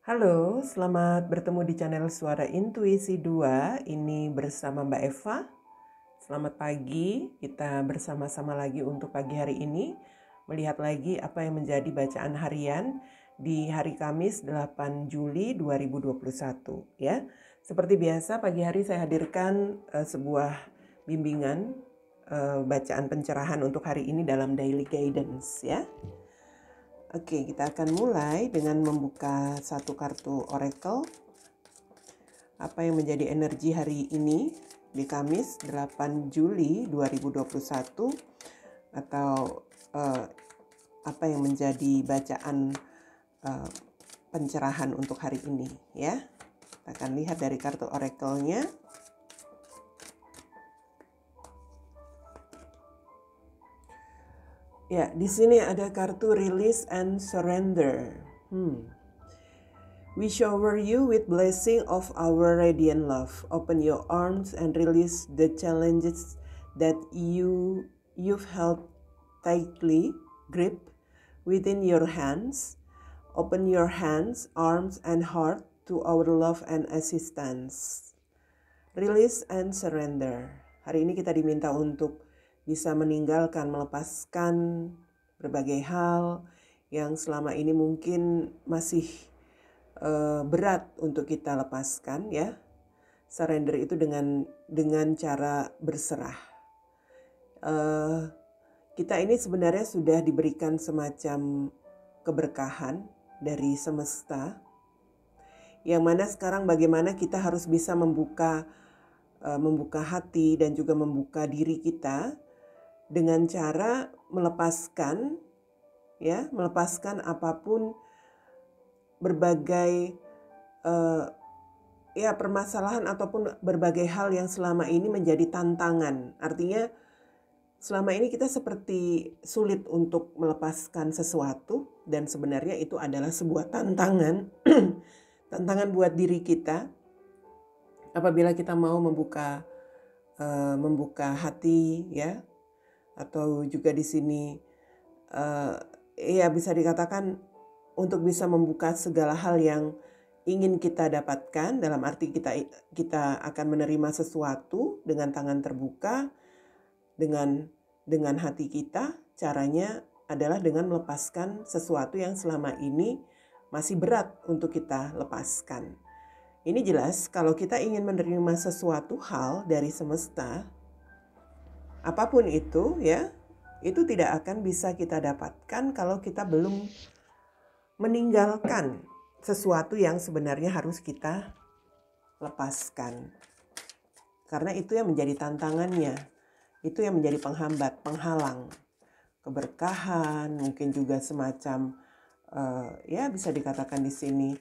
Halo, selamat bertemu di channel Suara Intuisi 2. Ini bersama Mbak Eva. Selamat pagi, kita bersama-sama lagi untuk pagi hari ini. Melihat lagi apa yang menjadi bacaan harian di hari Kamis 8 Juli 2021. Ya. Seperti biasa pagi hari saya hadirkan sebuah bimbingan bacaan pencerahan untuk hari ini dalam Daily Guidance ya. Oke, kita akan mulai dengan membuka satu kartu oracle. Apa yang menjadi energi hari ini di Kamis 8 Juli 2021 atau apa yang menjadi bacaan pencerahan untuk hari ini ya. Kita akan lihat dari kartu oracle-nya. Ya, di sini ada kartu Release and Surrender. We shower you with blessing of our radiant love. Open your arms and release the challenges that you've held tightly grip within your hands. Open your hands, arms, and heart to our love and assistance. Release and surrender. Hari ini kita diminta untuk bisa meninggalkan, melepaskan berbagai hal yang selama ini mungkin masih berat untuk kita lepaskan ya. Surrender itu dengan cara berserah. Kita ini sebenarnya sudah diberikan semacam keberkahan dari semesta, yang mana sekarang bagaimana kita harus bisa membuka hati dan juga membuka diri kita dengan cara melepaskan apapun berbagai permasalahan ataupun berbagai hal yang selama ini menjadi tantangan. Artinya selama ini kita seperti sulit untuk melepaskan sesuatu, dan sebenarnya itu adalah sebuah tantangan tantangan buat diri kita apabila kita mau membuka hati ya. Atau juga di sini bisa dikatakan untuk bisa membuka segala hal yang ingin kita dapatkan, dalam arti kita akan menerima sesuatu dengan tangan terbuka, dengan hati kita. Caranya adalah dengan melepaskan sesuatu yang selama ini masih berat untuk kita lepaskan. Ini jelas kalau kita ingin menerima sesuatu hal dari semesta, apapun itu ya, itu tidak akan bisa kita dapatkan kalau kita belum meninggalkan sesuatu yang sebenarnya harus kita lepaskan. Karena itu yang menjadi tantangannya, itu yang menjadi penghambat, penghalang keberkahan, mungkin juga semacam bisa dikatakan di sini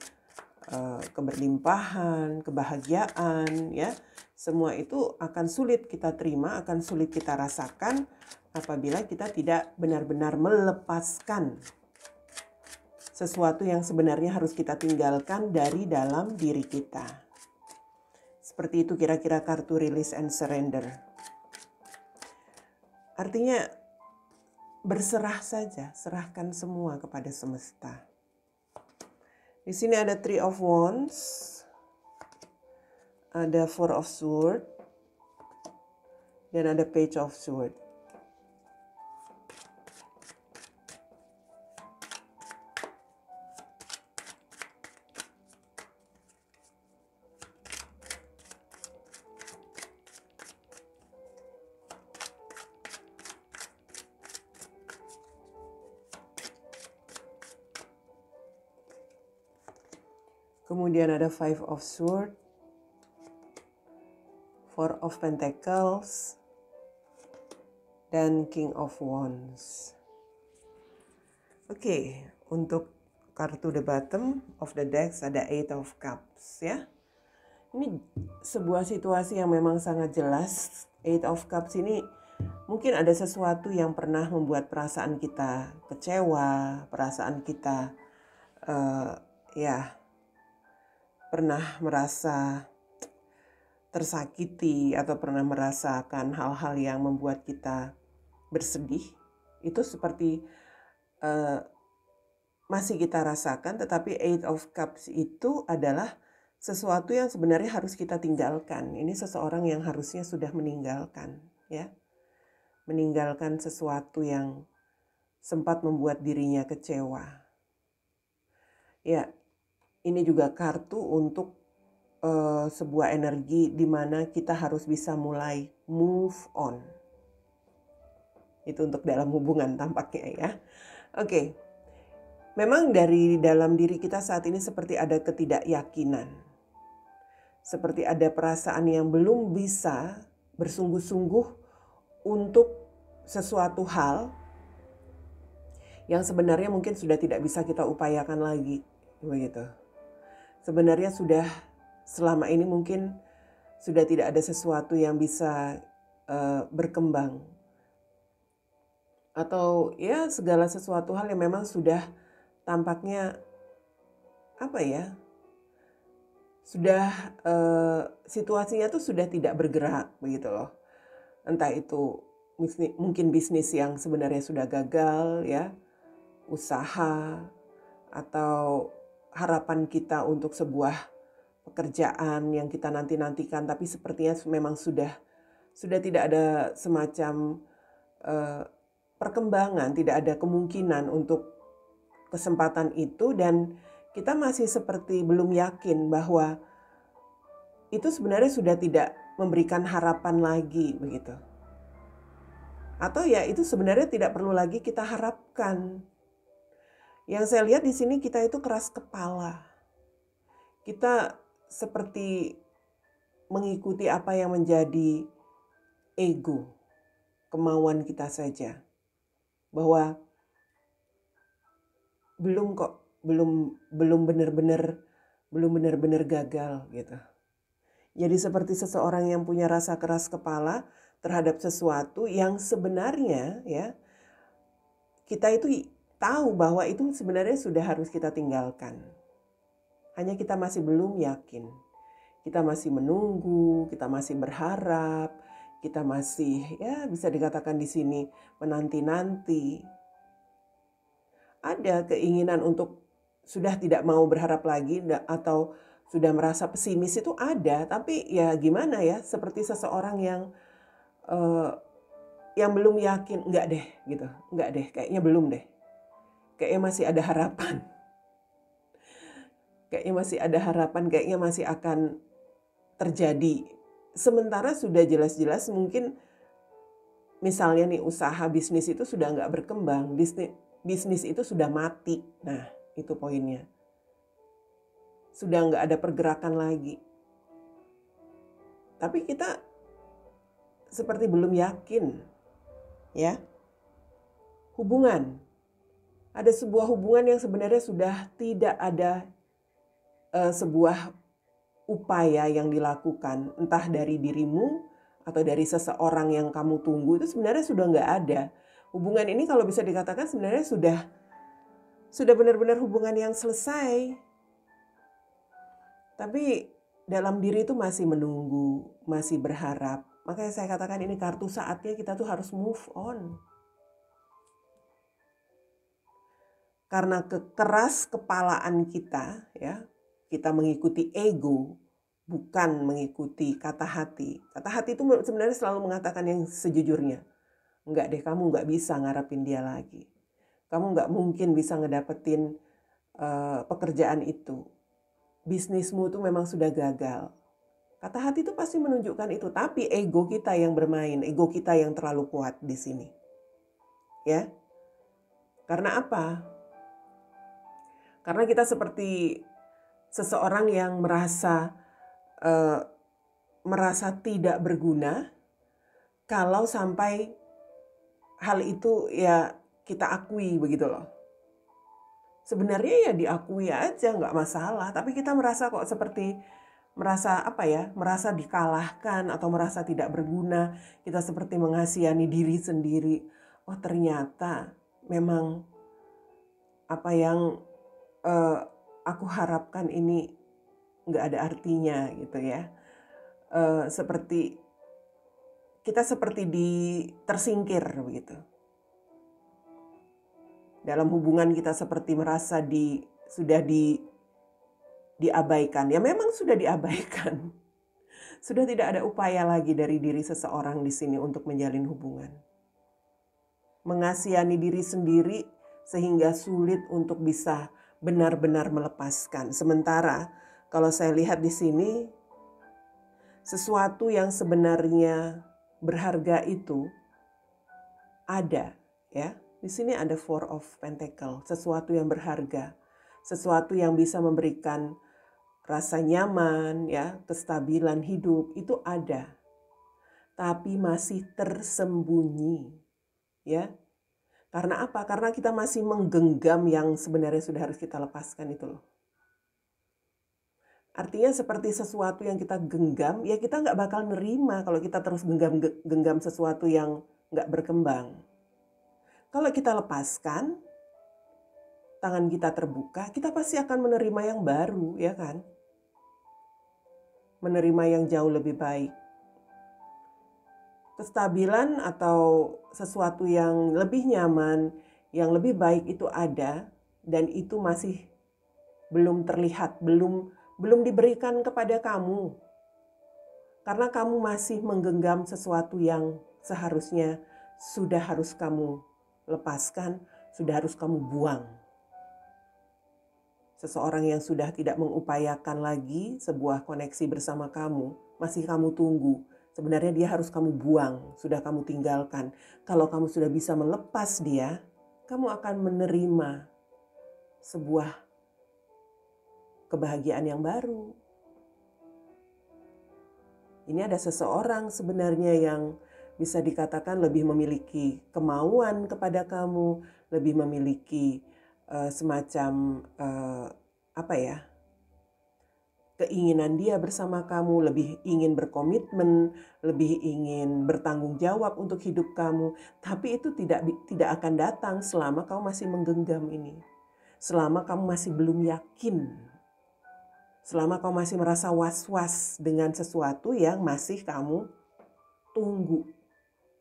keberlimpahan, kebahagiaan ya. Semua itu akan sulit kita terima, akan sulit kita rasakan apabila kita tidak benar-benar melepaskan sesuatu yang sebenarnya harus kita tinggalkan dari dalam diri kita. Seperti itu kira-kira kartu Release and Surrender. Artinya berserah saja, serahkan semua kepada semesta. Di sini ada Three of Wands, ada Four of Swords, dan ada Page of Swords. Kemudian ada Five of Swords, Four of Pentacles, dan King of Wands. Oke, untuk kartu the bottom of the decks ada Eight of Cups ya. Ini sebuah situasi yang memang sangat jelas. Eight of Cups ini mungkin ada sesuatu yang pernah membuat perasaan kita kecewa, perasaan kita pernah merasa tersakiti atau pernah merasakan hal-hal yang membuat kita bersedih. Itu seperti masih kita rasakan, tetapi Eight of Cups itu adalah sesuatu yang sebenarnya harus kita tinggalkan. Ini seseorang yang harusnya sudah meninggalkan, ya. Meninggalkan sesuatu yang sempat membuat dirinya kecewa. Ya, ini juga kartu untuk sebuah energi di mana kita harus bisa mulai move on. Itu untuk dalam hubungan tampaknya ya. Oke. Memang dari dalam diri kita saat ini seperti ada ketidakyakinan. Seperti ada perasaan yang belum bisa bersungguh-sungguh untuk sesuatu hal yang sebenarnya mungkin sudah tidak bisa kita upayakan lagi. Begitu. Sebenarnya sudah selama ini mungkin sudah tidak ada sesuatu yang bisa berkembang. Atau ya segala sesuatu hal yang memang sudah tampaknya sudah situasinya tuh sudah tidak bergerak begitu loh. Entah itu mungkin bisnis yang sebenarnya sudah gagal ya, usaha, atau harapan kita untuk sebuah pekerjaan yang kita nantikan, tapi sepertinya memang sudah tidak ada semacam perkembangan, tidak ada kemungkinan untuk kesempatan itu, dan kita masih seperti belum yakin bahwa itu sebenarnya sudah tidak memberikan harapan lagi begitu. Atau ya itu sebenarnya tidak perlu lagi kita harapkan. Yang saya lihat di sini kita itu keras kepala. Kita seperti mengikuti apa yang menjadi ego, kemauan kita saja. Bahwa belum benar-benar gagal gitu. Jadi seperti seseorang yang punya rasa keras kepala terhadap sesuatu yang sebenarnya ya kita itu tahu bahwa itu sebenarnya sudah harus kita tinggalkan. Hanya kita masih belum yakin. Kita masih menunggu, kita masih berharap, kita masih ya bisa dikatakan di sini menanti-nanti. Ada keinginan untuk sudah tidak mau berharap lagi atau sudah merasa pesimis itu ada, tapi ya gimana ya, seperti seseorang yang belum yakin, enggak deh gitu, enggak deh, kayaknya belum deh. Kayaknya masih ada harapan. Kayaknya masih ada harapan, kayaknya masih akan terjadi. Sementara sudah jelas-jelas mungkin misalnya nih usaha bisnis itu sudah nggak berkembang, bisnis itu sudah mati. Nah itu poinnya. Sudah nggak ada pergerakan lagi. Tapi kita seperti belum yakin. Ya. Hubungan. Ada sebuah hubungan yang sebenarnya sudah tidak ada sebuah upaya yang dilakukan, entah dari dirimu atau dari seseorang yang kamu tunggu, itu sebenarnya sudah nggak ada. Hubungan ini kalau bisa dikatakan sebenarnya sudah benar-benar hubungan yang selesai. Tapi dalam diri itu masih menunggu, masih berharap. Makanya saya katakan ini kartu saatnya kita tuh harus move on. Karena kekeras kepalaan kita, ya, kita mengikuti ego, bukan mengikuti kata hati. Kata hati itu sebenarnya selalu mengatakan yang sejujurnya. Enggak deh, kamu enggak bisa ngarepin dia lagi. Kamu enggak mungkin bisa ngedapetin pekerjaan itu. Bisnismu itu memang sudah gagal. Kata hati itu pasti menunjukkan itu. Tapi ego kita yang bermain, ego kita yang terlalu kuat di sini. Ya, karena apa? Karena kita seperti seseorang yang merasa tidak berguna kalau sampai hal itu ya kita akui begitu loh. Sebenarnya ya diakui aja nggak masalah, tapi kita merasa kok seperti merasa dikalahkan atau merasa tidak berguna. Kita seperti mengasihani diri sendiri. Oh ternyata memang apa yang aku harapkan ini nggak ada artinya gitu ya. Seperti kita seperti tersingkir begitu. dalam hubungan kita seperti merasa sudah diabaikan. Ya memang sudah diabaikan. Sudah tidak ada upaya lagi dari diri seseorang di sini untuk menjalin hubungan. Mengasihani diri sendiri sehingga sulit untuk bisa benar-benar melepaskan. Sementara kalau saya lihat di sini, sesuatu yang sebenarnya berharga itu ada, ya. Di sini ada Four of Pentacles, sesuatu yang berharga, sesuatu yang bisa memberikan rasa nyaman, ya, kestabilan hidup itu ada. Tapi masih tersembunyi, ya. Karena apa? Karena kita masih menggenggam yang sebenarnya sudah harus kita lepaskan itu loh. Artinya seperti sesuatu yang kita genggam, ya kita nggak bakal nerima kalau kita terus genggam sesuatu yang nggak berkembang. Kalau kita lepaskan, tangan kita terbuka, kita pasti akan menerima yang baru, ya kan? Menerima yang jauh lebih baik. Kestabilan atau sesuatu yang lebih nyaman, yang lebih baik itu ada, dan itu masih belum terlihat, belum diberikan kepada kamu. Karena kamu masih menggenggam sesuatu yang seharusnya sudah harus kamu lepaskan, sudah harus kamu buang. Seseorang yang sudah tidak mengupayakan lagi sebuah koneksi bersama kamu, masih kamu tunggu. Sebenarnya dia harus kamu buang, sudah kamu tinggalkan. Kalau kamu sudah bisa melepas dia, kamu akan menerima sebuah kebahagiaan yang baru. Ini ada seseorang sebenarnya yang bisa dikatakan lebih memiliki kemauan kepada kamu, lebih memiliki semacam keinginan dia bersama kamu, lebih ingin berkomitmen, lebih ingin bertanggung jawab untuk hidup kamu. Tapi itu tidak akan datang selama kamu masih menggenggam ini. Selama kamu masih belum yakin. Selama kamu masih merasa was-was dengan sesuatu yang masih kamu tunggu.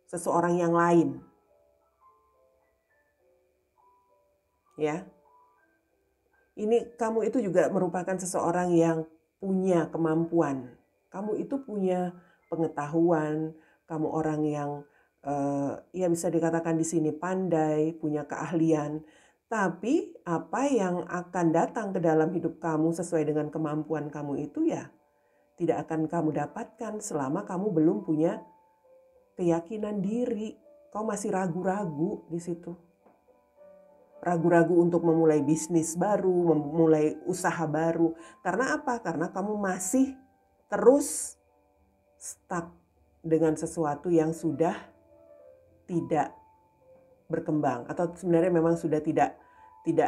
Seseorang yang lain. Ya. Ini kamu itu juga merupakan seseorang yang punya kemampuan. Kamu itu punya pengetahuan, kamu orang yang ya bisa dikatakan di sini pandai, punya keahlian. Tapi apa yang akan datang ke dalam hidup kamu sesuai dengan kemampuan kamu itu ya tidak akan kamu dapatkan selama kamu belum punya keyakinan diri. Kau masih ragu-ragu di situ. Ragu-ragu untuk memulai bisnis baru, memulai usaha baru. Karena apa? Karena kamu masih terus stuck dengan sesuatu yang sudah tidak berkembang. Atau sebenarnya memang sudah tidak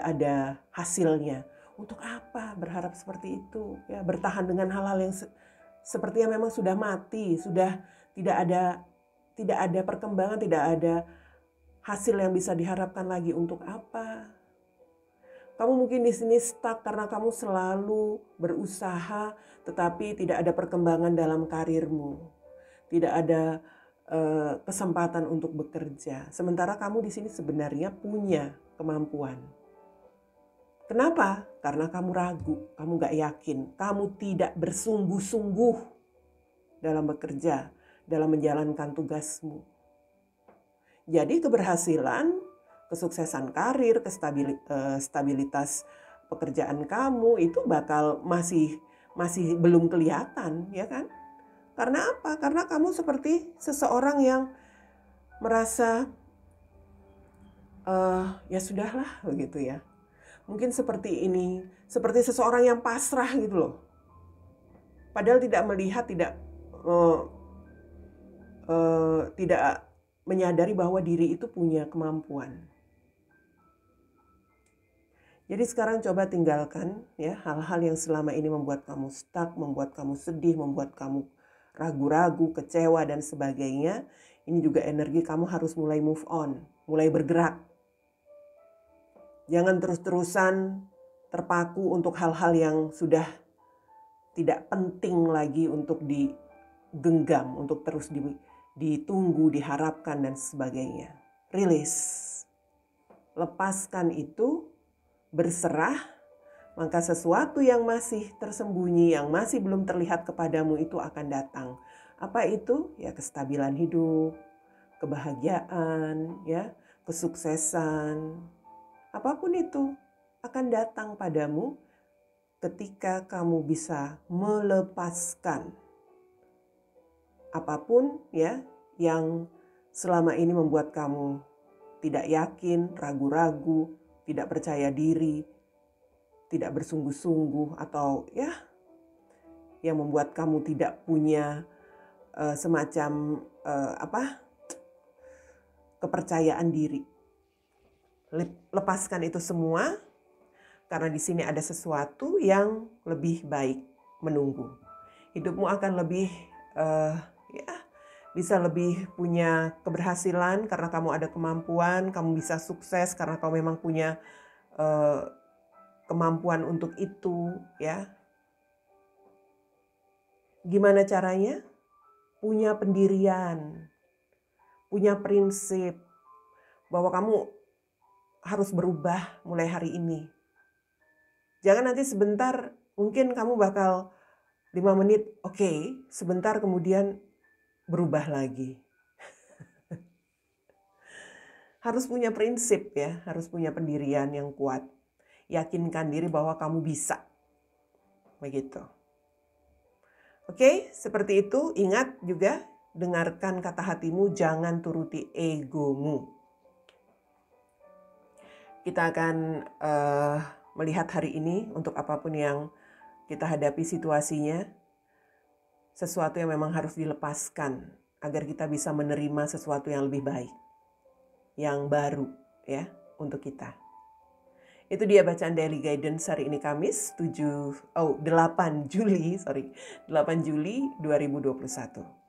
ada hasilnya. Untuk apa berharap seperti itu? Ya, bertahan dengan hal-hal yang sepertinya memang sudah mati, sudah tidak ada perkembangan, tidak ada hasil yang bisa diharapkan lagi. Untuk apa? Kamu mungkin di sini stuck karena kamu selalu berusaha tetapi tidak ada perkembangan dalam karirmu. Tidak ada kesempatan untuk bekerja. Sementara kamu di sini sebenarnya punya kemampuan. Kenapa? Karena kamu ragu, kamu gak yakin, kamu tidak bersungguh-sungguh dalam bekerja, dalam menjalankan tugasmu. Jadi keberhasilan, kesuksesan karir, stabilitas pekerjaan kamu itu bakal masih belum kelihatan, ya kan? Karena apa? Karena kamu seperti seseorang yang merasa ya sudahlah begitu ya. Mungkin seperti ini, seperti seseorang yang pasrah gitu loh. Padahal tidak melihat, tidak menyadari bahwa diri itu punya kemampuan. Jadi sekarang coba tinggalkan ya hal-hal yang selama ini membuat kamu stuck, membuat kamu sedih, membuat kamu ragu-ragu, kecewa dan sebagainya. Ini juga energi kamu harus mulai move on, mulai bergerak. Jangan terus-terusan terpaku untuk hal-hal yang sudah tidak penting lagi untuk digenggam, untuk terus ditunggu, diharapkan dan sebagainya. Release. lepaskan itu, berserah, maka sesuatu yang masih tersembunyi, yang masih belum terlihat kepadamu itu akan datang. Apa itu? Ya, kestabilan hidup, kebahagiaan, ya, kesuksesan. Apapun itu akan datang padamu ketika kamu bisa melepaskan apapun, ya, yang selama ini membuat kamu tidak yakin, ragu-ragu, tidak percaya diri, tidak bersungguh-sungguh, atau ya yang membuat kamu tidak punya semacam kepercayaan diri. Lepaskan itu semua, karena di sini ada sesuatu yang lebih baik menunggu. Hidupmu akan lebih bisa lebih punya keberhasilan karena kamu ada kemampuan, kamu bisa sukses karena kamu memang punya kemampuan untuk itu, ya. Gimana caranya? Punya pendirian, punya prinsip bahwa kamu harus berubah mulai hari ini. Jangan nanti sebentar, mungkin kamu bakal 5 menit, oke, sebentar kemudian berubah lagi. Harus punya prinsip, ya, harus punya pendirian yang kuat. Yakinkan diri bahwa kamu bisa. Begitu. Oke, seperti itu. Ingat juga, dengarkan kata hatimu, jangan turuti egomu. Kita akan melihat hari ini untuk apapun yang kita hadapi situasinya, sesuatu yang memang harus dilepaskan agar kita bisa menerima sesuatu yang lebih baik, yang baru, ya, untuk kita. Itu dia bacaan Daily Guidance hari ini Kamis 8 Juli 2021.